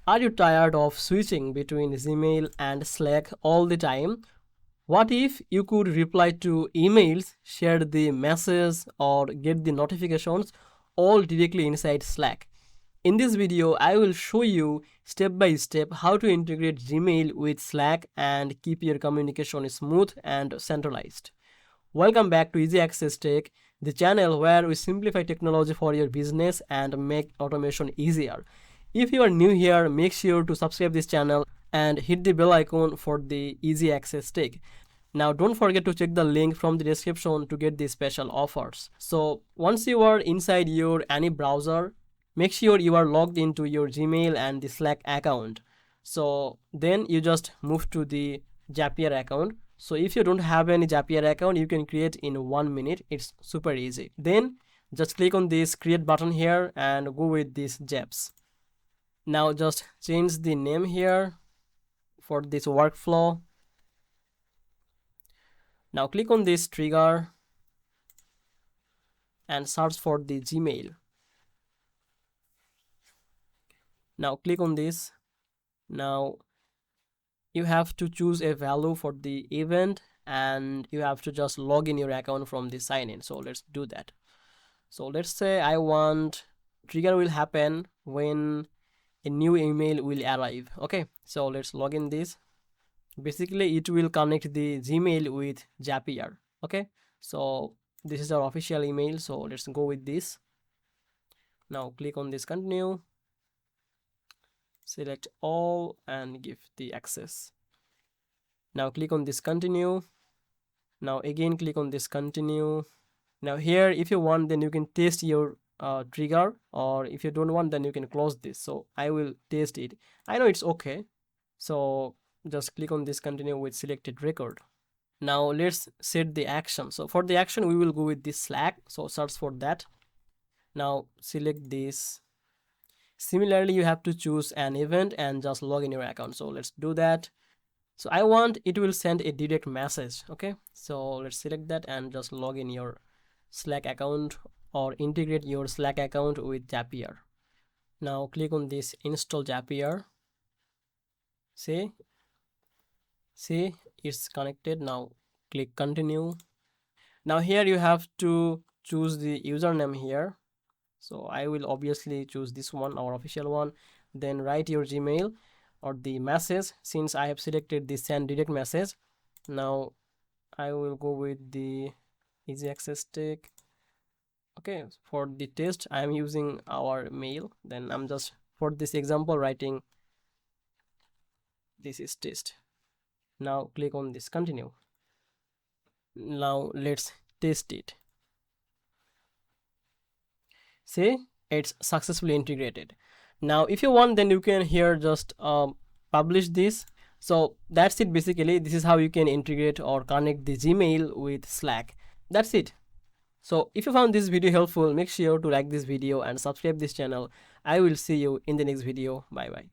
Are you tired of switching between Gmail and Slack all the time? What if you could reply to emails, share the message, or get the notifications all directly inside Slack? In this video, I will show you step by step how to integrate Gmail with Slack and keep your communication smooth and centralized. Welcome back to Easy Access Tech, the channel where we simplify technology for your business and make automation easier. If you are new here, make sure to subscribe this channel and hit the bell icon for the Easy Access Tech. Now don't forget to check the link from the description to get the special offers. So once you are inside your any browser, make sure you are logged into your Gmail and the Slack account. So then you just move to the Zapier account. So if you don't have any Zapier account, you can create in 1 minute. It's super easy. Then just click on this create button here and go with this Zaps. Now just change the name here for this workflow. Now click on this trigger and search for the Gmail. Now click on this. Now you have to choose a value for the event and you have to just log in your account from the sign in. So let's do that. So let's say I want trigger will happen when a new email will arrive. Okay, so let's log in this. Basically it will connect the Gmail with Zapier. Okay, so this is our official email, so let's go with this. Now click on this continue, select all and give the access. Now click on this continue. Now again click on this continue. Now here if you want, then you can test your trigger, or if you don't want, then you can close this. So I will test it. I know it's okay, so just click on this continue with selected record. Now let's set the action. So for the action we will go with this Slack, so search for that. Now select this. Similarly you have to choose an event and just log in your account, so let's do that. So I want it will send a direct message. Okay, so let's select that and just log in your Slack account or integrate your Slack account with Zapier. Now click on this install Zapier. See it's connected. Now click continue. Now here you have to choose the username here, so I will obviously choose this one, our official one. Then write your Gmail or the message. Since I have selected the send direct message, now I will go with the Easy Access Tech. Okay, for the test I am using our mail, then I'm just for this example writing this is test. Now click on this continue. Now let's test it. See, it's successfully integrated. Now if you want, then you can here just publish this. So that's it. Basically this is how you can integrate or connect the Gmail with Slack. That's it. So if you found this video helpful, make sure to like this video and subscribe this channel. I will see you in the next video. Bye bye.